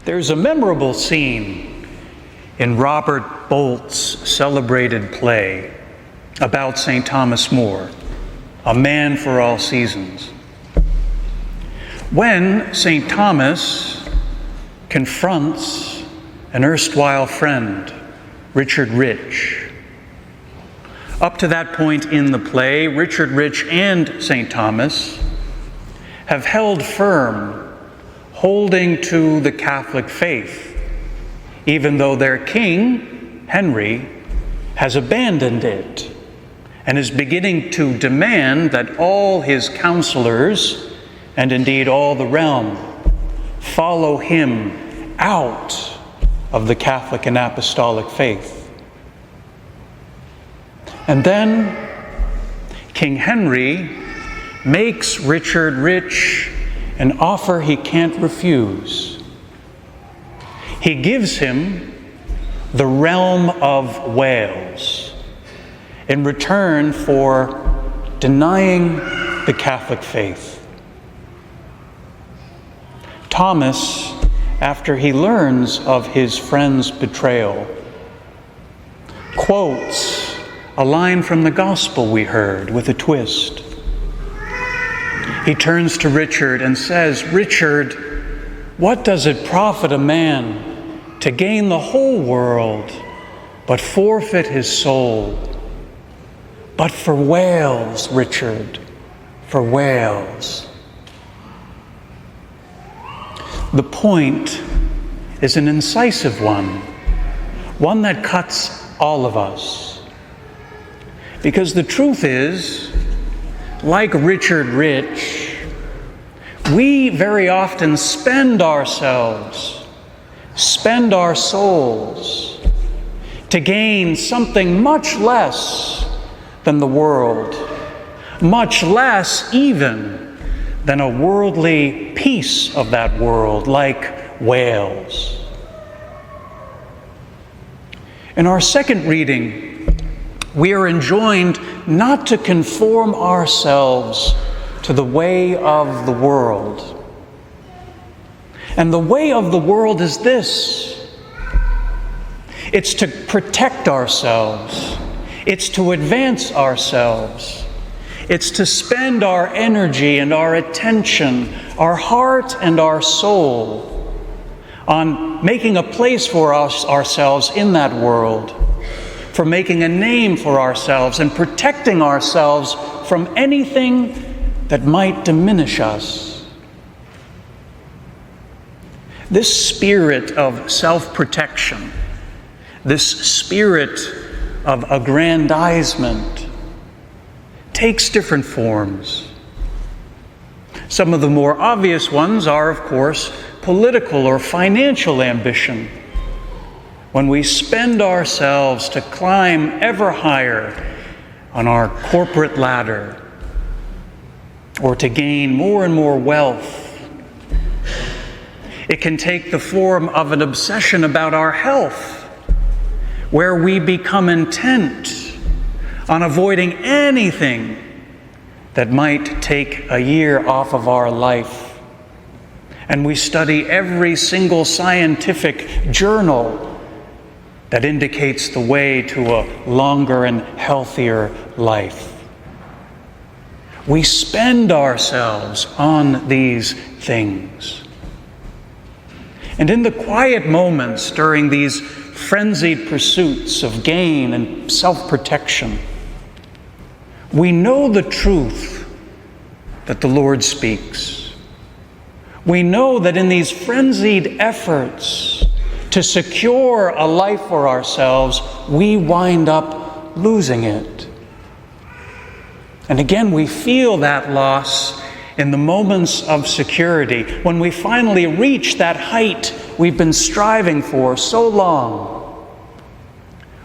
There's a memorable scene in Robert Bolt's celebrated play about St. Thomas More, a man for all seasons. When St. Thomas confronts an erstwhile friend, Richard Rich. Up to that point in the play, Richard Rich and St. Thomas have held firm, holding to the Catholic faith, even though their king, Henry, has abandoned it and is beginning to demand that all his counselors, and indeed all the realm, follow him out of the Catholic and Apostolic faith. And then King Henry makes Richard Rich an offer he can't refuse. He gives him the realm of Wales in return for denying the Catholic faith. Thomas, after he learns of his friend's betrayal, quotes a line from the gospel we heard with a twist. He turns to Richard and says, "Richard, what does it profit a man to gain the whole world but forfeit his soul? But for Wales, Richard, for Wales." The point is an incisive one that cuts all of us. Because the truth is, like Richard Rich, we very often spend ourselves, spend our souls to gain something much less than the world, much less even than a worldly piece of that world, like Wales. In our second reading, we are enjoined not to conform ourselves to the way of the world. And the way of the world is this: it's to protect ourselves, it's to advance ourselves, it's to spend our energy and our attention, our heart and our soul on making a place for ourselves in that world, for making a name for ourselves and protecting ourselves from anything that might diminish us. This spirit of self-protection, this spirit of aggrandizement, takes different forms. Some of the more obvious ones are, of course, political or financial ambition, when we spend ourselves to climb ever higher on our corporate ladder, or to gain more and more wealth. It can take the form of an obsession about our health, where we become intent on avoiding anything that might take a year off of our life. And we study every single scientific journal that indicates the way to a longer and healthier life. We spend ourselves on these things. And in the quiet moments during these frenzied pursuits of gain and self-protection, we know the truth that the Lord speaks. We know that in these frenzied efforts to secure a life for ourselves, we wind up losing it. And again, we feel that loss in the moments of security, when we finally reach that height we've been striving for so long.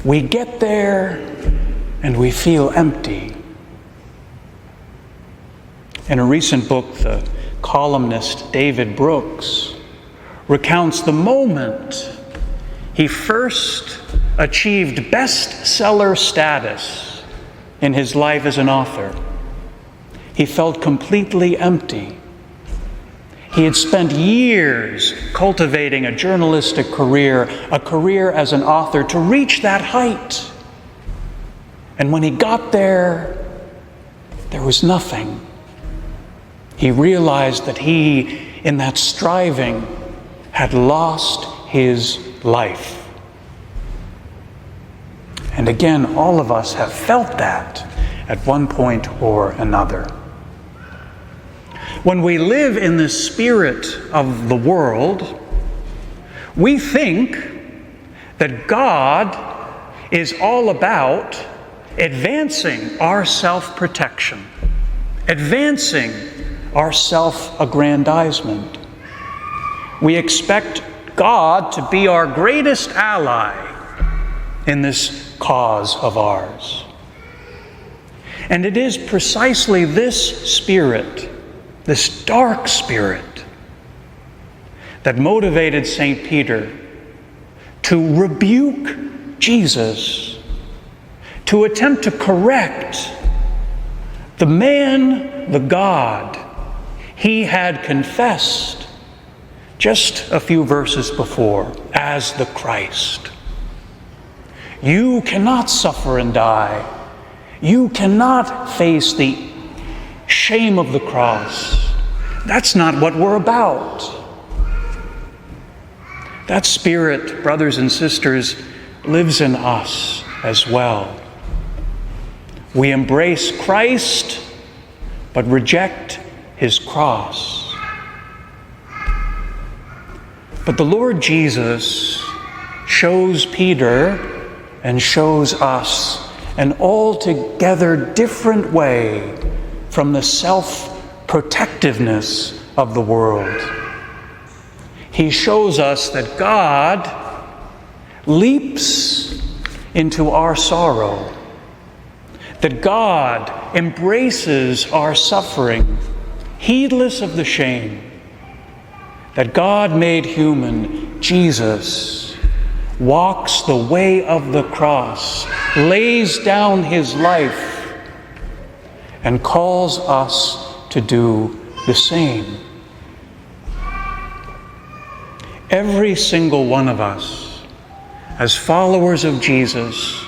We get there and we feel empty. In a recent book, the columnist David Brooks recounts the moment he first achieved bestseller status in his life as an author. He felt completely empty. He had spent years cultivating a journalistic career, a career as an author, to reach that height. And when he got there was nothing. He realized that he, in that striving, had lost his life. And again, all of us have felt that at one point or another. When we live in the spirit of the world, we think that God is all about advancing our self-protection, advancing our self-aggrandizement. We expect God to be our greatest ally in this cause of ours. And it is precisely this spirit, this dark spirit, that motivated St. Peter to rebuke Jesus, to attempt to correct the man, the God he had confessed just a few verses before as the Christ. You cannot suffer and die. You cannot face the shame of the cross. That's not what we're about. That spirit, brothers and sisters, lives in us as well. We embrace Christ, but reject his cross. But the Lord Jesus shows Peter and shows us an altogether different way from the self-protectiveness of the world. He shows us that God leaps into our sorrow, that God embraces our suffering, heedless of the shame, that God made human, Jesus, walks the way of the cross, lays down his life, and calls us to do the same. Every single one of us, as followers of Jesus,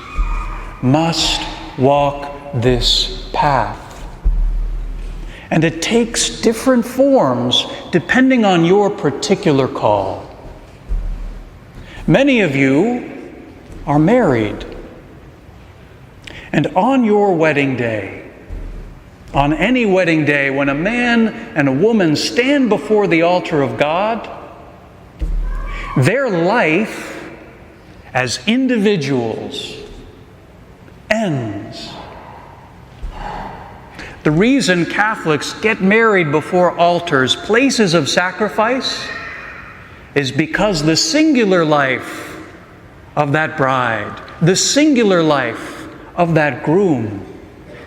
must walk this path. And it takes different forms depending on your particular call. Many of you are married. And on your wedding day, on any wedding day, when a man and a woman stand before the altar of God, their life as individuals ends. The reason Catholics get married before altars, places of sacrifice, is because the singular life of that bride, the singular life of that groom,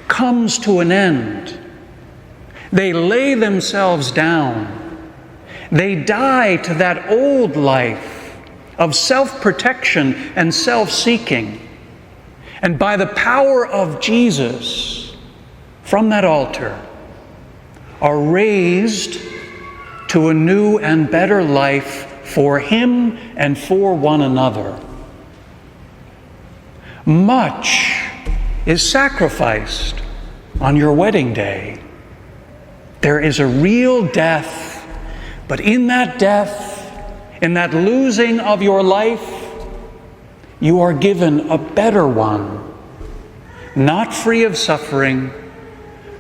comes to an end. They lay themselves down. They die to that old life of self-protection and self-seeking. And by the power of Jesus, from that altar, are raised to a new and better life for him and for one another. Much is sacrificed on your wedding day. There is a real death, but in that death, in that losing of your life, you are given a better one, not free of suffering,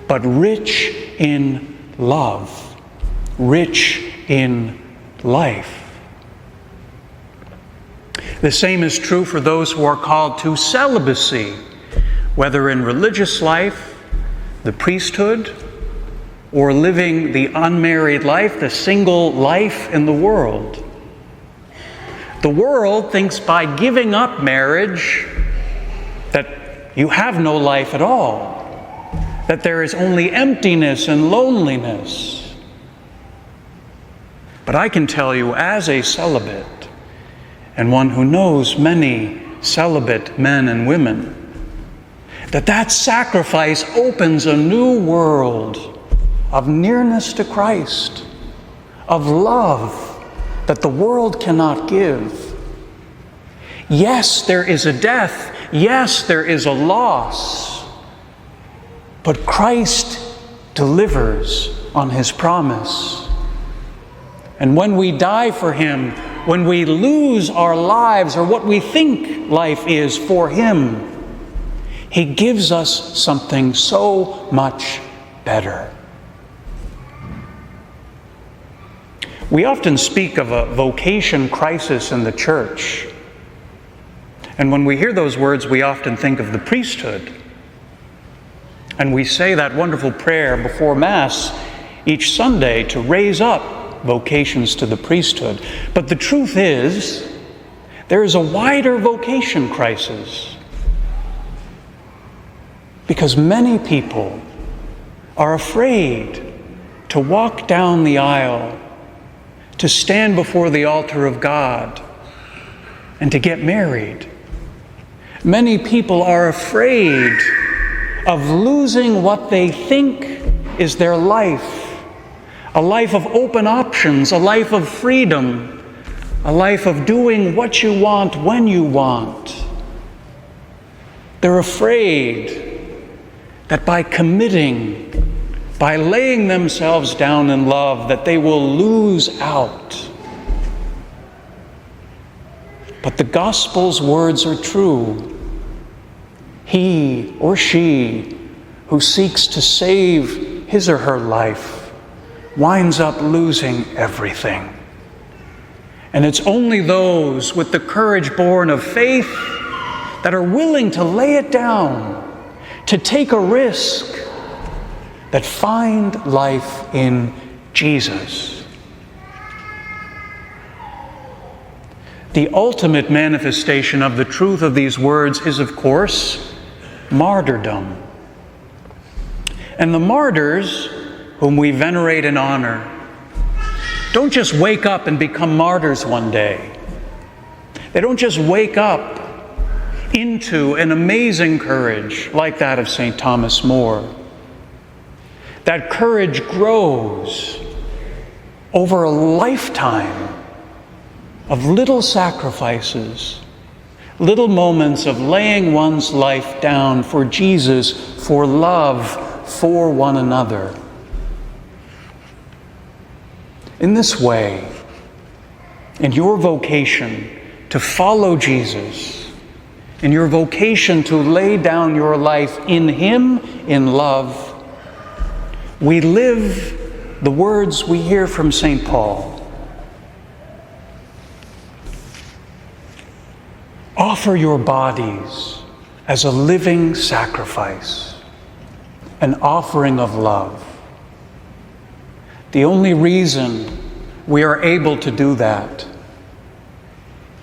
but rich in love, rich in life. The same is true for those who are called to celibacy, whether in religious life, the priesthood, or living the unmarried life, the single life in the world. The world thinks by giving up marriage that you have no life at all, that there is only emptiness and loneliness. But I can tell you, as a celibate, and one who knows many celibate men and women, that sacrifice opens a new world of nearness to Christ, of love that the world cannot give. Yes, there is a death. Yes, there is a loss. But Christ delivers on his promise. And when we die for him, when we lose our lives or what we think life is for him, he gives us something so much better. We often speak of a vocation crisis in the church. And when we hear those words, we often think of the priesthood. And we say that wonderful prayer before Mass each Sunday to raise up vocations to the priesthood. But the truth is, there is a wider vocation crisis. Because many people are afraid to walk down the aisle, to stand before the altar of God, and to get married. Many people are afraid of losing what they think is their life, a life of open options, a life of freedom, a life of doing what you want when you want. They're afraid that by committing, by laying themselves down in love, that they will lose out. But the gospel's words are true. He or she who seeks to save his or her life winds up losing everything. And it's only those with the courage born of faith that are willing to lay it down, to take a risk, that find life in Jesus. The ultimate manifestation of the truth of these words is, of course, martyrdom. And the martyrs whom we venerate and honor don't just wake up and become martyrs one day. They don't just wake up into an amazing courage like that of St. Thomas More. That courage grows over a lifetime of little sacrifices, little moments of laying one's life down for Jesus, for love, for one another. In this way, in your vocation to follow Jesus, in your vocation to lay down your life in him in love, we live the words we hear from St. Paul. Offer your bodies as a living sacrifice, an offering of love. The only reason we are able to do that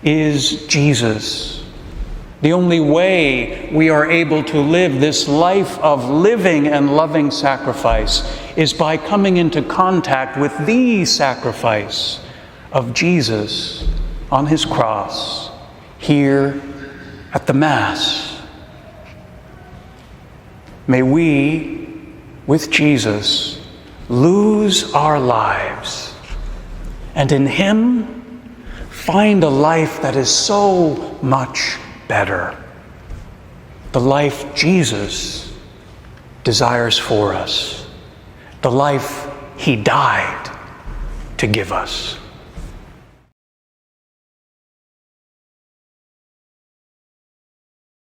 is Jesus. The only way we are able to live this life of living and loving sacrifice is by coming into contact with the sacrifice of Jesus on his cross here at the Mass. May we, with Jesus, lose our lives and in him find a life that is so much better. The life Jesus desires for us. The life he died to give us.